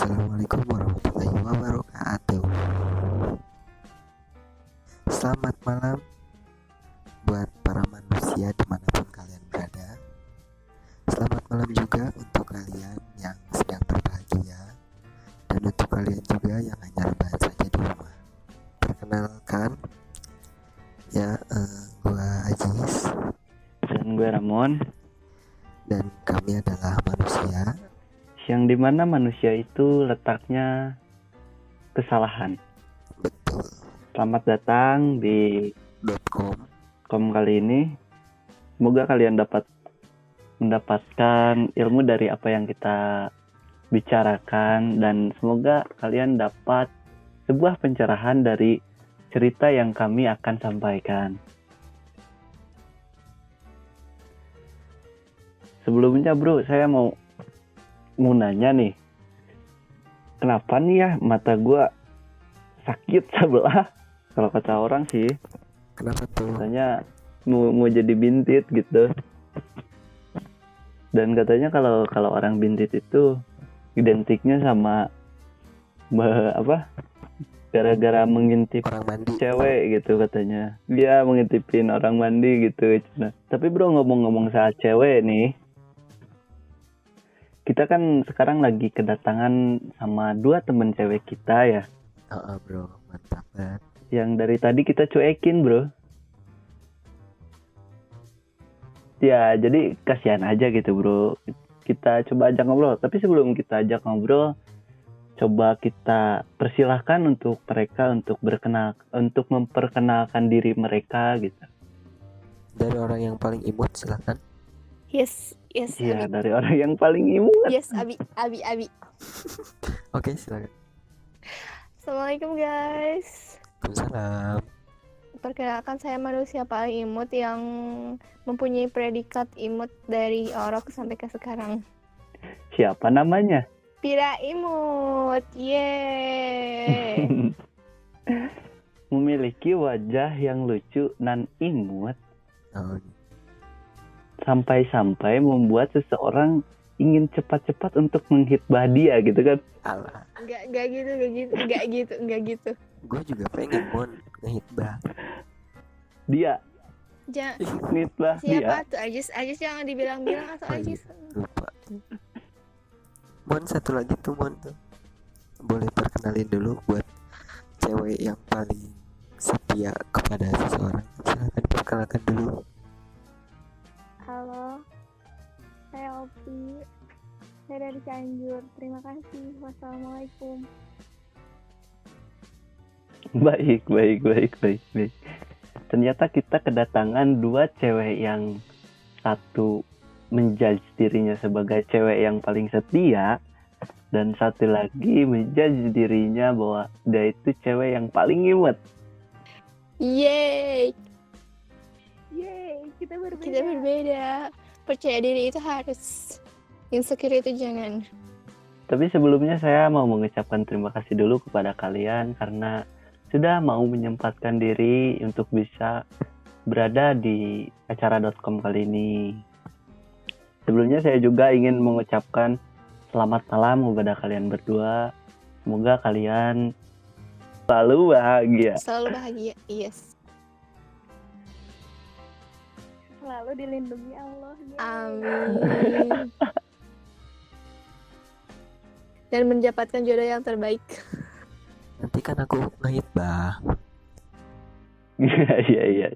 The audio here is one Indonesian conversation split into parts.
Assalamualaikum warahmatullahi wabarakatuh. Selamat malam buat para manusia dimanapun kalian berada. Selamat malam juga untuk kalian yang sedang berbahagia, dan untuk kalian juga yang hanya rebahan saja di rumah. Perkenalkan, ya, gua Ajis Dan gue Ramon, dan kami adalah manusia. yang dimana manusia itu letaknya kesalahan. Betul. Selamat datang di .com. kali ini. Semoga kalian dapat mendapatkan ilmu dari apa yang kita bicarakan, dan semoga kalian dapat sebuah pencerahan dari cerita yang kami akan sampaikan. Sebelumnya bro, saya mau nanya nih, kenapa nih ya mata gue sakit sebelah? Kalau kata orang sih, Kenapa tuh? katanya mau jadi bintit gitu. Dan katanya kalau orang bintit itu identiknya sama gara-gara mengintip Orang mandi. cewek gitu katanya. Dia mengintipin orang mandi gitu. Nah, tapi bro, ngomong-ngomong soal cewek nih, kita kan sekarang lagi kedatangan sama 2 temen cewek kita ya, Bro, mantap banget. yang dari tadi kita cuekin bro. Ya jadi kasihan aja gitu bro, kita coba ajak ngobrol. Tapi sebelum kita ajak ngobrol, coba kita persilahkan untuk mereka untuk memperkenalkan diri mereka gitu. Dari orang yang paling imut silakan. Yes, Iya, Abi. dari orang yang paling imut. Yes, Abi. Oke, silakan. Assalamualaikum guys. Waalaikumsalam. Perkenalkan, saya manusia paling imut yang mempunyai predikat imut dari orok sampai ke sekarang. Siapa namanya? Pira imut. Yeay. Memiliki wajah yang lucu dan imut, Oh, sampai membuat seseorang ingin cepat-cepat untuk menghitbah dia gitu kan. alah. Enggak gitu. Gue juga pengen mon ngehitbah. Dia menghitbah dia. Siapa tuh? Ajis jangan dibilang-bilang atau Oh, iya, Ajis. lupa. Mon, satu lagi tuh Mon tuh. Boleh perkenalin dulu buat cewek yang paling setia kepada seseorang. Silakan perkenalkan dulu. Halo, saya Opi. Saya dari Cianjur. Terima kasih. Wassalamualaikum. Baik. Ternyata kita kedatangan 2 cewek yang satu menjudge dirinya sebagai cewek yang paling setia, dan satu lagi menjudge dirinya bahwa dia itu cewek yang paling imut. Yeay, kita berbeda. Percaya diri itu harus, insecure itu jangan. Tapi sebelumnya saya mau mengucapkan terima kasih dulu kepada kalian karena sudah mau menyempatkan diri untuk bisa berada di acara .com kali ini. Sebelumnya saya juga ingin mengucapkan selamat malam kepada kalian berdua. Semoga kalian selalu bahagia. Selalu bahagia, yes. Selalu dilindungi Allah. Amin. Dan mendapatkan jodoh yang terbaik. Nanti kan aku ngehitbah. Iya.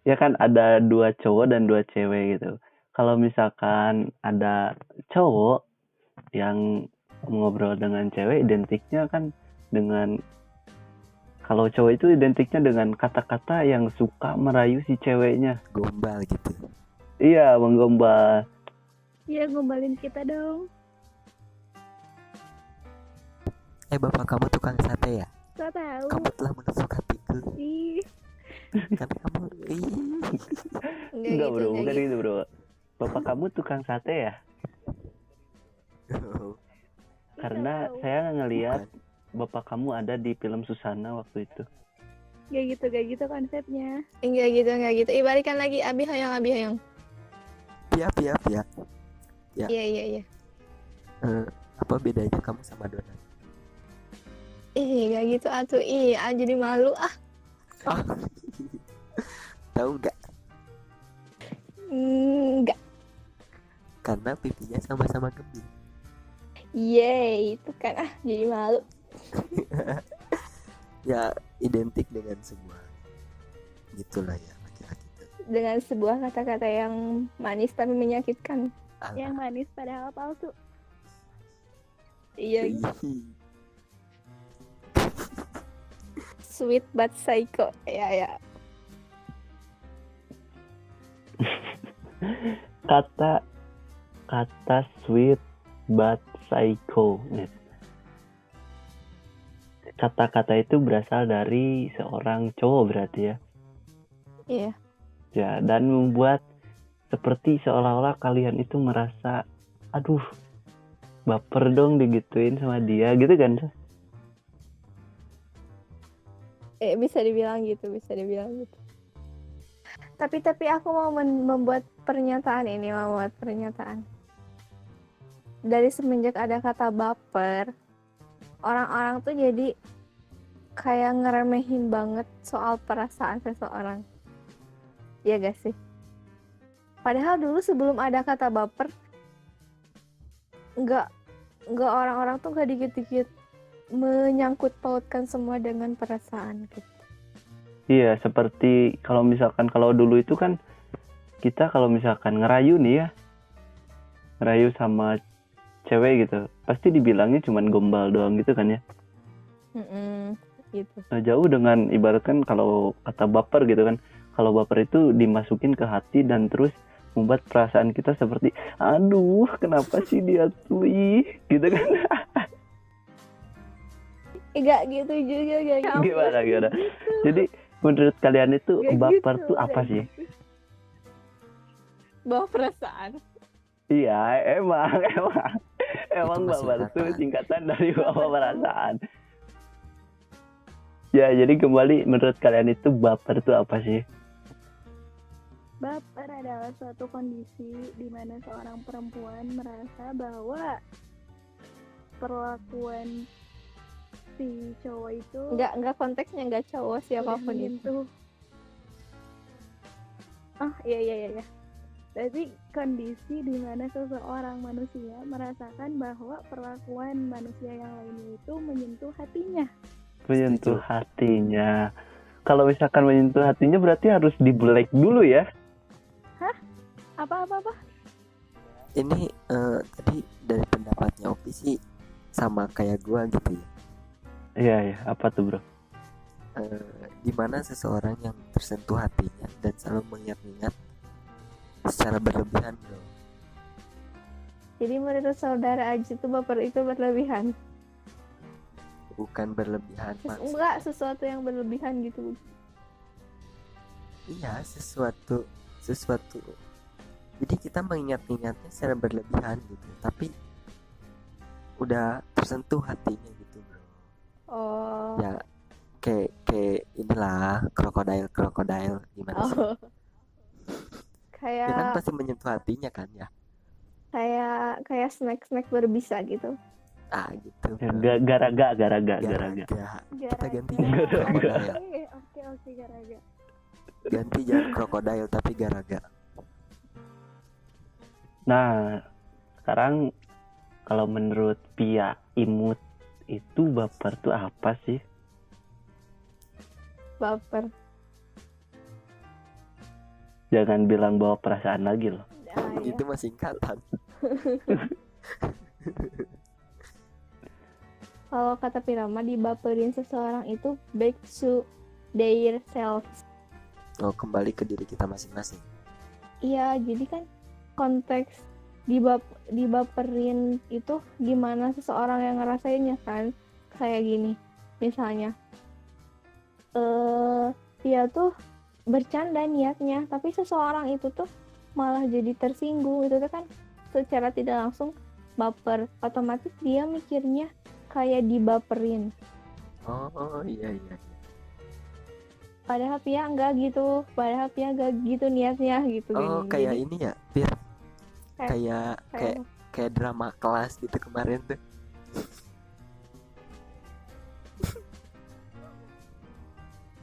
Ya kan ada 2 cowok dan 2 cewek gitu. Kalau misalkan ada cowok yang ngobrol dengan cewek, identiknya kan dengan, kalau cowok itu identiknya dengan kata-kata yang suka merayu si ceweknya. Gombal gitu. Iya, menggombal. Iya, gombalin kita dong. Bapak kamu tukang sate ya? Gak tahu. Kamu telah menusuk hatiku. Ih, Karena kamu Enggak bro, bukan gitu bro. Bapak kamu tukang sate ya? Karena tahu. saya ngelihat bapak kamu ada di film Susana waktu itu. Gak gitu konsepnya. Enggak gitu. Balikan lagi, Abi Hoyong. Piap. Ya. Iya. Apa bedanya kamu sama donat? Gak gitu atuh. Jadi malu ah. Oh, tahu nggak? Enggak. Karena pipinya sama-sama kembing. Yeay, itu kan jadi malu. Ya identik dengan sebuah gitulah ya laki-laki itu. Dengan sebuah kata-kata yang manis tapi menyakitkan. Yang manis padahal palsu. Iya, Ih, sweet but psycho. Ya. Kata sweet but psycho. Kata-kata itu berasal dari seorang cowok berarti ya. Iya. Ya, dan membuat seperti seolah-olah kalian itu merasa aduh, baper dong digituin sama dia gitu kan. Bisa dibilang gitu. Tapi aku mau membuat pernyataan. Dari semenjak ada kata baper, orang-orang tuh jadi kayak ngeremehin banget soal perasaan seseorang. Iya gak sih? Padahal dulu sebelum ada kata baper, nggak orang-orang tuh nggak dikit-dikit menyangkut pautkan semua dengan perasaan gitu. Iya, seperti kalau dulu itu kan kita kalau misalkan ngerayu nih ya, ngerayu sama cewek gitu, pasti dibilangnya cuman gombal doang gitu kan ya. Gitu. Nah, jauh dengan ibaratkan kalau kata baper gitu kan, kalau baper itu dimasukin ke hati dan terus membuat perasaan kita seperti aduh kenapa sih dia tuh gitu kan. Gak gitu juga gak gitu. Gimana? Jadi menurut kalian itu Gak baper gitu, tuh apa gak sih? gitu. Bawa perasaan. Iya, emang Itu baper tuh singkatan. singkatan dari bawa perasaan. Ya, jadi kembali menurut kalian itu baper tuh apa sih? Baper adalah suatu kondisi di mana seorang perempuan merasa bahwa perlakuan si cowok itu Enggak konteksnya enggak cowok siapapun itu. menyentuh. Iya. Berarti kondisi di mana seseorang manusia merasakan bahwa perlakuan manusia yang lainnya itu menyentuh hatinya. Menyentuh hatinya. Kalau misalkan menyentuh hatinya berarti harus dibelek dulu ya. Apa? Ini tadi dari pendapatnya Opi sih sama kayak gua gitu ya. Iya, apa tuh bro? Dimana seseorang yang tersentuh hatinya dan selalu mengingat-ingat secara berlebihan bro. Jadi menurut saudara Aji itu baper itu berlebihan. Bukan berlebihan Enggak sesuatu yang berlebihan gitu. Iya, sesuatu jadi kita mengingat-ingatnya secara berlebihan gitu, tapi udah tersentuh hatinya gitu bro. Oh. Ya kayak inilah krokodil gimana sih? Oh. Ya kan Kayak pasti menyentuh hatinya kan ya. kayak snack berbisa gitu. Gitu Ya, bro. garaga. Kita ganti Garaga. krokodil. Oke, garaga. Ganti jangan krokodil tapi garaga. Nah, sekarang kalau menurut Pia Imut itu baper tuh apa sih? Baper. Jangan bilang bawa perasaan lagi loh. Ya. Itu mah singkatan. Kalau kata Pirama, dibaperin seseorang itu back to their self. Oh, kembali ke diri kita masing-masing. Iya, jadi kan konteks dibaperin itu gimana seseorang yang ngerasainnya kan. Kayak gini, misalnya dia tuh bercanda niatnya, tapi seseorang itu tuh malah jadi tersinggung. Itu tuh kan secara tidak langsung baper. Otomatis dia mikirnya kayak dibaperin. Oh iya. Padahal Pia enggak gitu niatnya gitu. Oh, kayak ini ya, Pir. kayak kayak kayak drama kelas gitu kemarin tuh.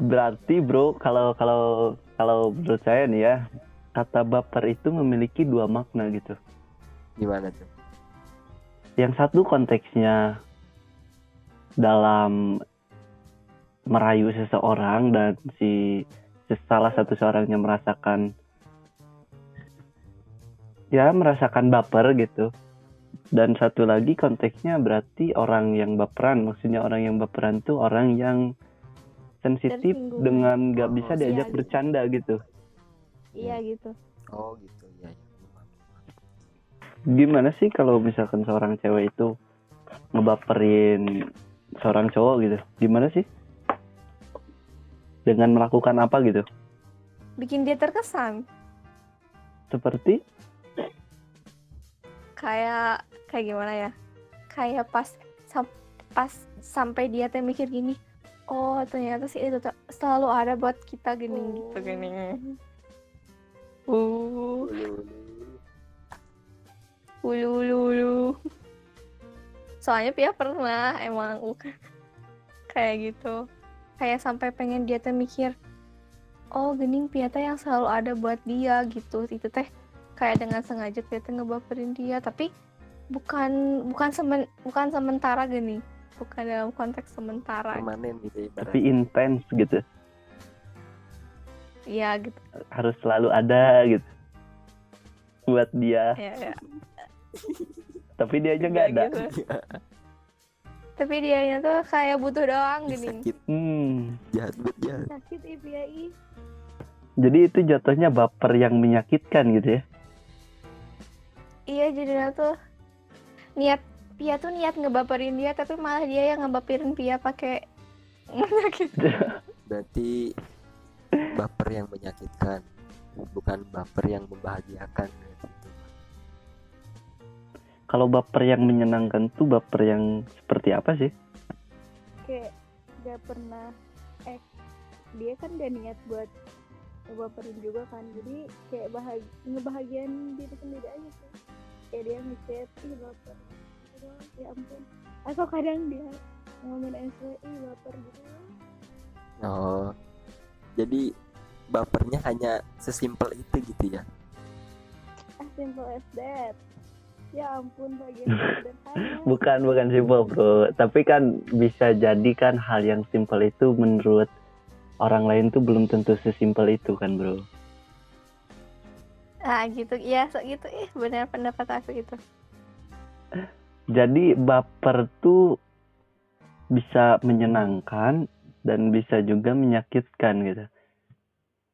Berarti bro, kalau menurut saya nih ya, kata baper itu memiliki dua makna gitu. Gimana tuh? Yang satu konteksnya dalam merayu seseorang dan salah satu seorangnya merasakan baper gitu. Dan satu lagi konteksnya berarti orang yang baperan, maksudnya orang yang baperan tuh orang yang sensitif Tersinggung. dengan gak Oh, bisa diajak iya, bercanda gitu. Iya gitu. Oh gitu ya. Gimana sih kalau misalkan seorang cewek itu ngebaperin seorang cowok gitu? Gimana sih? Dengan melakukan apa gitu? Bikin dia terkesan. Seperti Kayak gimana ya? Kayak pas sampai dia teh mikir gini, oh ternyata sih itu selalu ada buat kita gini gitu gini. Ulu. Soalnya Pia pernah emang kayak gitu. Kayak sampai pengen dia teh mikir, oh gening Pia teh yang selalu ada buat dia gitu. Itu teh kayak dengan sengaja Pia teh ngebaperin dia, tapi bukan sementara gini. Bukan dalam konteks sementara. Permanen gitu tapi ibaratnya. intens gitu. Iya gitu. Harus selalu ada gitu buat dia. Ya. Tapi dia aja nggak ada. Gitu. Tapi dianya tuh kayak butuh doang gini. Sakit, jahat. Sakit IPI. Jadi itu jatuhnya baper yang menyakitkan gitu ya. Iya, jadinya tuh Pia tuh niat ngebaperin dia, tapi malah dia yang ngebaperin Pia pakai menyakitkan. Berarti baper yang menyakitkan, bukan baper yang membahagiakan. Kalau baper yang menyenangkan tuh baper yang seperti apa sih? Kayak gak pernah dia kan gak niat buat ngebaperin juga kan, jadi kayak ngebahagiain diri sendiri aja sih. Kayak dia ngechat, ih baper, ya ampun. Atau kadang dia ngomongin SW, ih baper gitu. Oh, jadi bapernya hanya sesimpel itu gitu ya? Simple as that. Ya ampun, bagian sederhana. Bukan simple bro, tapi kan bisa jadi kan hal yang simple itu menurut orang lain tuh belum tentu sesimpel itu kan bro. Ah gitu, iya gitu, benar pendapat aku itu. Jadi baper tuh bisa menyenangkan dan bisa juga menyakitkan gitu.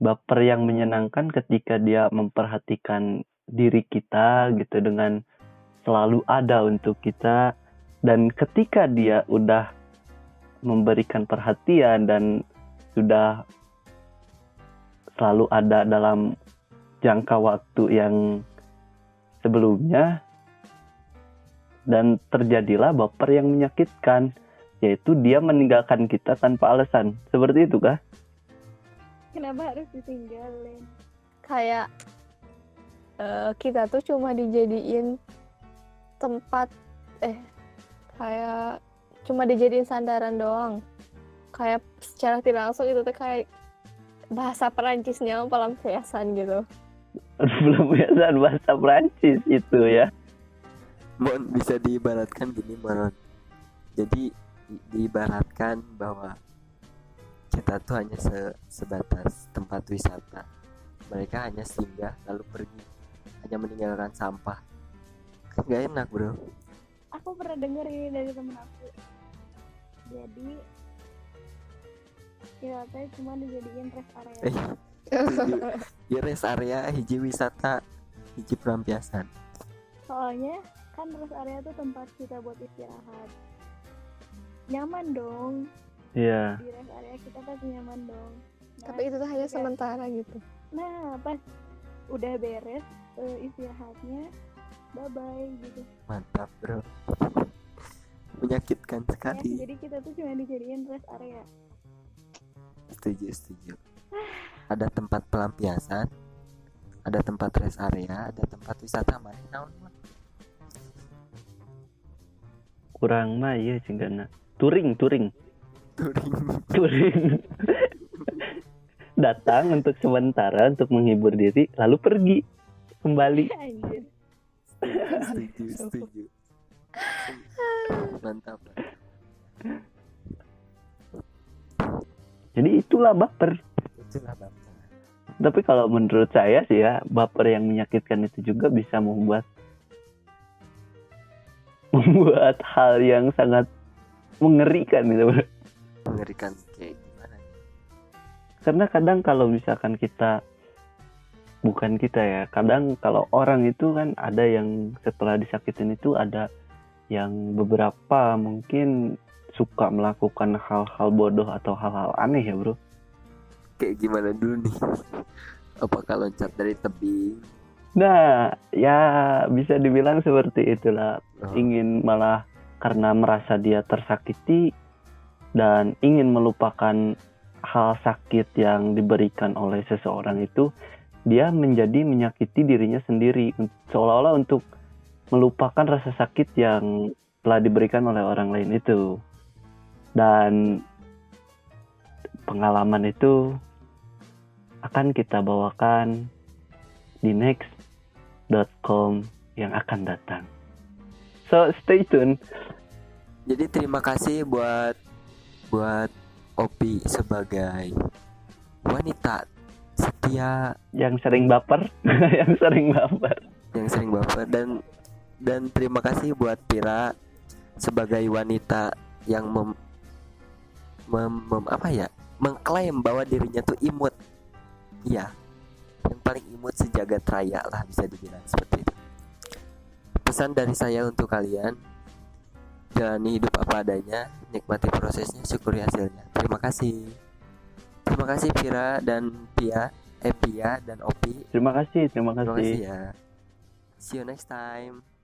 Baper yang menyenangkan ketika dia memperhatikan diri kita gitu, dengan selalu ada untuk kita, dan ketika dia udah memberikan perhatian dan sudah selalu ada dalam jangka waktu yang sebelumnya, dan terjadilah baper yang menyakitkan, yaitu dia meninggalkan kita tanpa alasan. Seperti itu kah? Kenapa harus ditinggalin? Kayak kita tuh cuma dijadiin tempat kayak cuma dijadiin sandaran doang. Kayak secara tidak langsung itu tuh kayak bahasa Perancisnya pelampiasan gitu. Pelampiasan bahasa Perancis itu ya. Mon, bisa diibaratkan gini Mon. Jadi diibaratkan bahwa kita tuh hanya sebatas tempat wisata. Mereka hanya singgah lalu pergi, hanya meninggalkan sampah. Kan gak enak bro. Aku pernah denger ini dari temen aku. Jadi kita cuma dijadiin rest area. Ya rest area, hiji wisata, hiji pelampiasan. Soalnya kan rest area tuh tempat kita buat istirahat. Nyaman dong. Iya. Di rest area kita pasti nyaman dong. Nah, Tapi itu tuh hanya sementara gitu. Nah, pas udah beres istirahatnya, bye-bye gitu. Mantap bro. Menyakitkan Ya, sekali. jadi kita tuh cuma dijadiin rest area. Setuju. Ada tempat pelampiasan, ada tempat rest area, ada tempat wisata mana naon mah. Kurang mah iya cenggana. Touring. Touring. Datang untuk sementara untuk menghibur diri lalu pergi kembali. Anjir. Setuju. Mantap. Jadi itulah baper. Itulah baper. Tapi kalau menurut saya sih ya, baper yang menyakitkan itu juga bisa membuat hal yang sangat mengerikan gitu. Mengerikan kayak gimana? Karena kadang kalau misalkan bukan kita ya, kadang kalau orang itu kan ada yang setelah disakitin itu ada yang beberapa mungkin suka melakukan hal-hal bodoh atau hal-hal aneh ya bro. Kayak gimana dulu nih? Apakah loncat dari tebing? Nah ya bisa dibilang seperti itulah. Oh. Ingin malah karena merasa dia tersakiti dan ingin melupakan hal sakit yang diberikan oleh seseorang itu, dia menjadi menyakiti dirinya sendiri seolah-olah untuk melupakan rasa sakit yang telah diberikan oleh orang lain itu. Dan pengalaman itu akan kita bawakan di next.com yang akan datang. So stay tune. Jadi terima kasih buat Opi sebagai wanita setia yang sering baper, yang sering baper. Dan terima kasih buat Pira sebagai wanita yang mengklaim bahwa dirinya tuh imut. Iya, yang paling imut sejagat raya lah, bisa dibilang seperti itu. Pesan dari saya untuk kalian, jalani hidup apa adanya, nikmati prosesnya, syukuri hasilnya. Terima kasih Pira dan Pia dan Opi. Terima kasih Terima kasih ya. See you next time.